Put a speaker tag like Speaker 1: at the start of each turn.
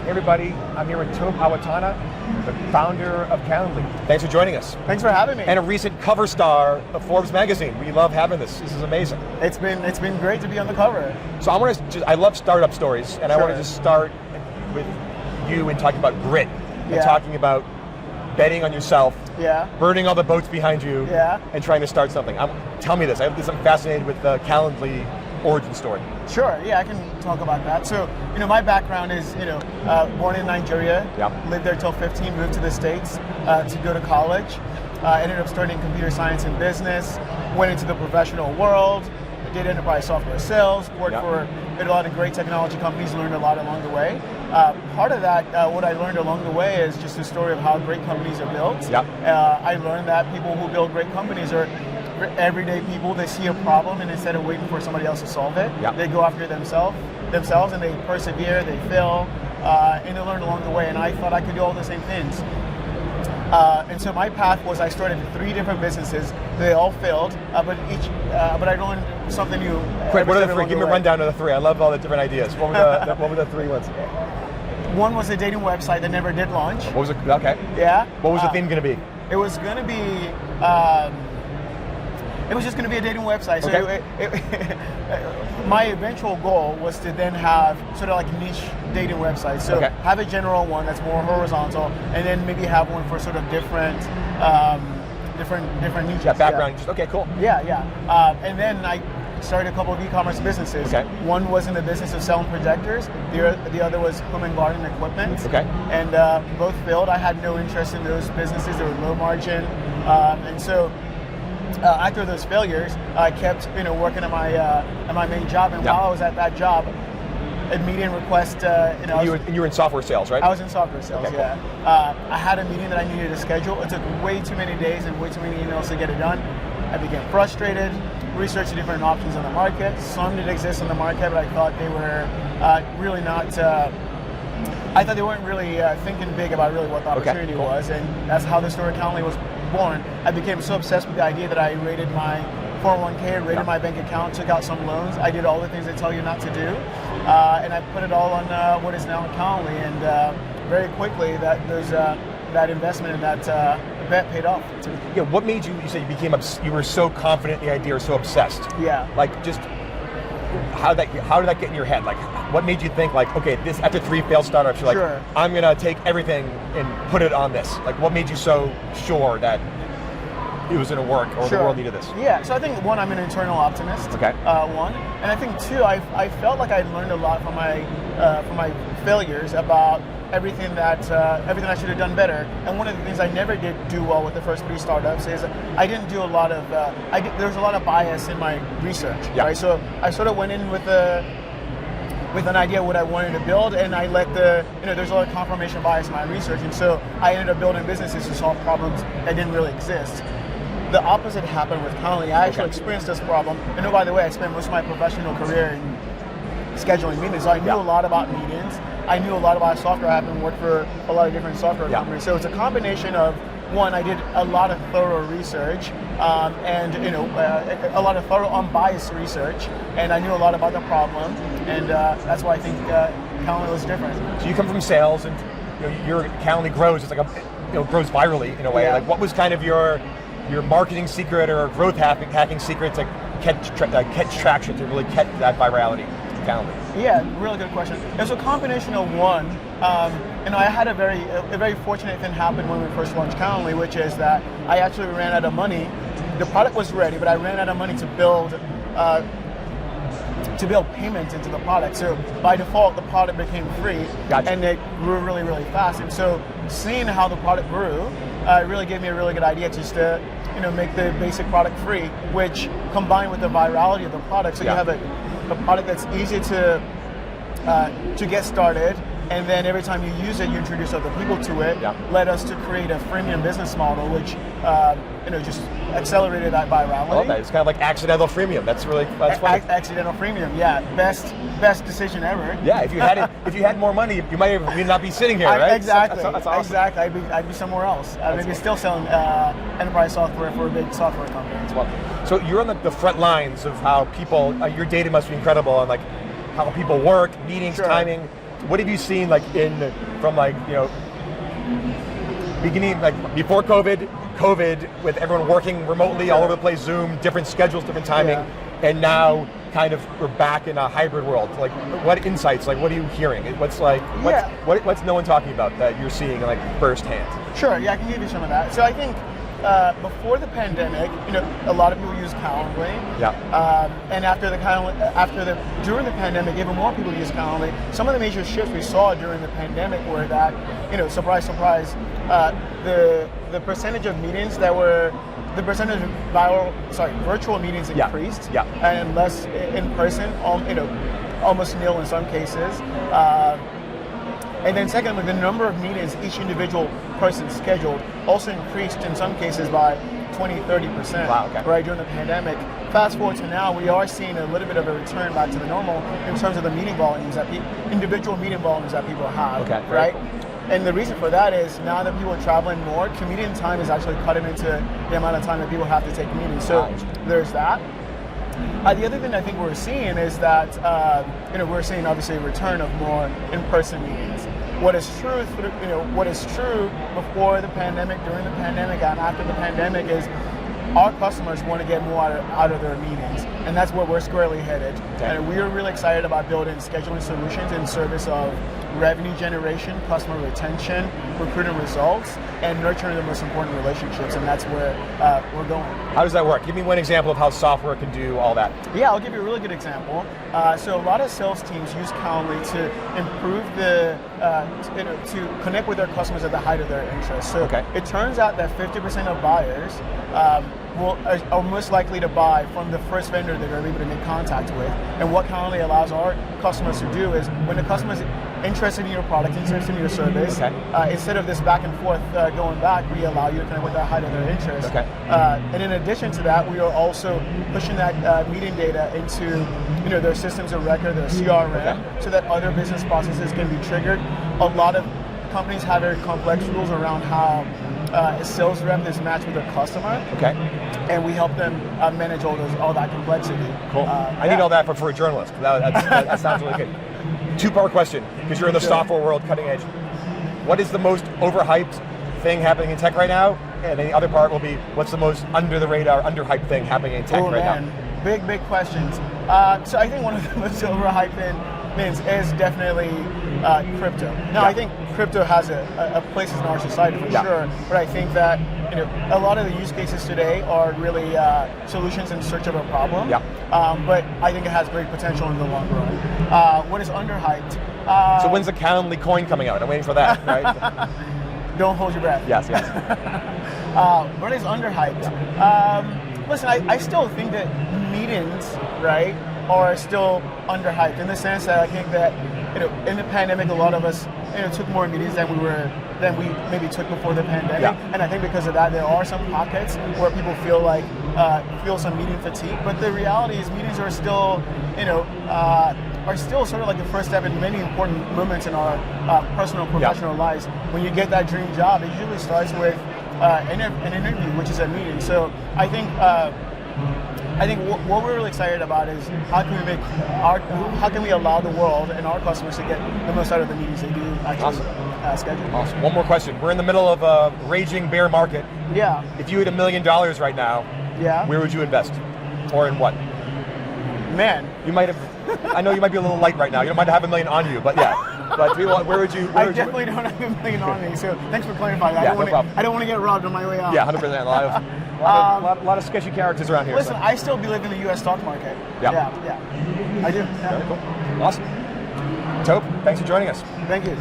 Speaker 1: everybody. I'm here with Tope Awotona, the founder of Calendly. Thanks for joining us.
Speaker 2: Thanks for having me.
Speaker 1: And a recent cover star of Forbes magazine. We love having this. This is amazing.
Speaker 2: It's been great to be on the cover.
Speaker 1: So I love startup stories, and I want to just start with you and talking about grit and talking about betting on yourself, burning all the boats behind you, and trying to start something. Tell me this. I'm fascinated with the Calendly origin story.
Speaker 2: Sure, I can talk about that. So, my background is, born in Nigeria, lived there till 15, moved to the States to go to college, ended up studying computer science and business, went into the professional world, did enterprise software sales, worked for a lot of great technology companies, learned a lot along the way. Part of that, what I learned along the way is just the story of how great companies are built. I learned that people who build great companies are everyday people. They see a problem, and instead of waiting for somebody else to solve it, they go after themselves, and they persevere, they fail, and they learn along the way. And I thought I could do all the same things. And so my path was I started 3 different businesses. They all failed, but I learned something new.
Speaker 1: Quick, what are the 3? Give me a rundown of the 3. I love all the different ideas. What were the 3 ones?
Speaker 2: One was a dating website that never did launch.
Speaker 1: What was it? Okay.
Speaker 2: Yeah.
Speaker 1: What was the theme going to be?
Speaker 2: It was going to be. It was just going to be a dating website. So my eventual goal was to then have sort of like niche dating websites. So have a general one that's more horizontal, and then maybe have one for sort of different niches.
Speaker 1: Background. Okay, cool.
Speaker 2: And then I started a couple of e-commerce businesses. One was in the business of selling projectors. The other was home and garden equipment. And both failed. I had no interest in those businesses. They were low margin, and so. After those failures, I kept working at my main job, and while I was at that job, a meeting request.
Speaker 1: You were in software sales, right?
Speaker 2: I was in software sales. I had a meeting that I needed to schedule. It took way too many days and way too many emails to get it done. I became frustrated. Researched different options on the market. Some did exist on the market, but I thought they were really not. I thought they weren't really thinking big about really what the opportunity was, and that's how the story Calendly was born. I became so obsessed with the idea that I rated my 401k, rated my bank account, took out some loans. I did all the things they tell you not to do, and I put it all on what is now Calendly, and very quickly that investment and that bet paid off.
Speaker 1: What made you said you were so confident in the idea or so obsessed? Like just how did that get in your head? Like what made you think like, okay, this after 3 failed startups, you're like, I'm gonna take everything and put it on this. Like what made you so sure that it was gonna work or the world needed this?
Speaker 2: So I think 1, I'm an internal optimist. 1, and I think 2, I felt like I learned a lot from my failures about everything I should have done better. And one of the things I never did do well with the first 3 startups is I didn't do a lot of there was a lot of bias in my research. Right? So I sort of went in with an idea of what I wanted to build, and I let there's a lot of confirmation bias in my research, and so I ended up building businesses to solve problems that didn't really exist. The opposite happened with Calendly. I actually experienced this problem, and oh, by the way, I spent most of my professional career in scheduling meetings, so I knew a lot about meetings. I knew a lot about software. I have worked for a lot of different software companies. So it's a combination of, 1, I did a lot of thorough research, and a lot of thorough unbiased research, and I knew a lot about the problem, and that's why I think Calendly was different.
Speaker 1: So you come from sales, and your Calendly grows. It's like grows virally in a way. Like what was kind of your marketing secret or growth hacking secret to catch traction, to really catch that virality to Calendly?
Speaker 2: Really good question. It's a combination of 1. I had a very fortunate thing happen when we first launched Calendly, which is that I actually ran out of money. The product was ready, but I ran out of money to build payments into the product. So by default, the product became free, and it grew really, really fast. And so seeing how the product grew, it really gave me a really good idea just to make the basic product free, which combined with the virality of the product, so you have a product that's easy to get started, and then every time you use it, you introduce other people to it. Led us to create a freemium business model, which just accelerated that virality.
Speaker 1: I love that. It's kind of like accidental freemium. That's funny.
Speaker 2: Accidental freemium, best decision ever.
Speaker 1: If you had more money, you might not be sitting here, right?
Speaker 2: Exactly.
Speaker 1: That's awesome.
Speaker 2: Exactly. I'd be somewhere else. Maybe still selling enterprise software for a big software company.
Speaker 1: So you're on the front lines of how people. Your data must be incredible on like how people work, meetings, timing. what have you seen like from like, beginning, like before COVID with everyone working remotely all over the place, Zoom, different schedules, different timing, and now kind of we're back in a hybrid world. Like, what insights, like what are you hearing? What's no one talking about that you're seeing like firsthand? Sure,
Speaker 2: I can give you some of that. So I think before the pandemic, a lot of people use Calendly. And during the pandemic, even more people use Calendly. Some of the major shifts we saw during the pandemic were that, surprise, surprise, the percentage of meetings the percentage of virtual meetings increased, and less in person, almost nil in some cases. And then secondly, the number of meetings each individual person scheduled also increased in some cases by 20-30%, right, during the pandemic. Fast forward to now, we are seeing a little bit of a return back to the normal in terms of the meeting volumes individual meeting volumes that people have, right? And the reason for that is now that people are traveling more, commuting time is actually cutting into the amount of time that people have to take meetings. So there's that. The other thing I think we're seeing is that we're seeing obviously a return of more in-person meetings. What is true before the pandemic, during the pandemic, and after the pandemic is our customers want to get more out of their meetings, and that's where we're squarely headed. And we are really excited about building scheduling solutions in service of revenue generation, customer retention, recruiting results, and nurturing the most important relationships, and that's where we're going.
Speaker 1: How does that work? Give me one example of how software can do all that.
Speaker 2: Yeah, I'll give you a really good example. So a lot of sales teams use Calendly to improve to connect with their customers at the height of their interest. So it turns out that 50% of buyers are most likely to buy from the first vendor that they're able to make contact with. And what Calendly allows our customers to do is when the customer's interested in your product, interested in your service, instead of this back and forth going back, we allow you to connect with the height of their interest. And in addition to that, we are also pushing that meeting data into their systems of record, their CRM, so that other business processes can be triggered. A lot of companies have very complex rules around how a sales rep is matched with a customer. And we help them manage all that complexity.
Speaker 1: Cool. I need all that for a journalist. That sounds really good. Two-part question, because you're in the software world, cutting edge. What is the most overhyped thing happening in tech right now? And the other part will be, what's the most under the radar, underhyped thing happening in tech now?
Speaker 2: Big questions. So I think one of the most overhyped things is definitely crypto. Now I think crypto has a place in our society for sure, but I think that a lot of the use cases today are really solutions in search of a problem. But I think it has great potential in the long run. What is underhyped?
Speaker 1: So when's the Calendly coin coming out? I'm waiting for that, right?
Speaker 2: Don't hold your breath.
Speaker 1: Yes.
Speaker 2: What is underhyped? Listen, I still think that meetings, right, are still underhyped in the sense that I think that in the pandemic, a lot of us took more meetings than we maybe took before the pandemic, and I think because of that, there are some pockets where people feel some meeting fatigue. But the reality is, meetings are still sort of like the first step in many important moments in our personal and professional lives. When you get that dream job, it usually starts with an interview, which is a meeting. So I think what we're really excited about is how can we allow the world and our customers to get the most out of the meetings they do actually schedule.
Speaker 1: Awesome. One more question. We're in the middle of a raging bear market. If you had $1 million right now, where would you invest, or in what?
Speaker 2: Man,
Speaker 1: you might have. I know you might be a little light right now. You don't mind to have $1 million on you, but But where would you?
Speaker 2: I definitely don't have $1 million on me. So thanks for clarifying that. I don't want to get robbed on my way out.
Speaker 1: 100%. A lot of sketcy characters around here.
Speaker 2: Listen, I still believe in the U.S. stock market. I do.
Speaker 1: Very cool. Awesome. Tope, thanks for joining us.
Speaker 2: Thank you.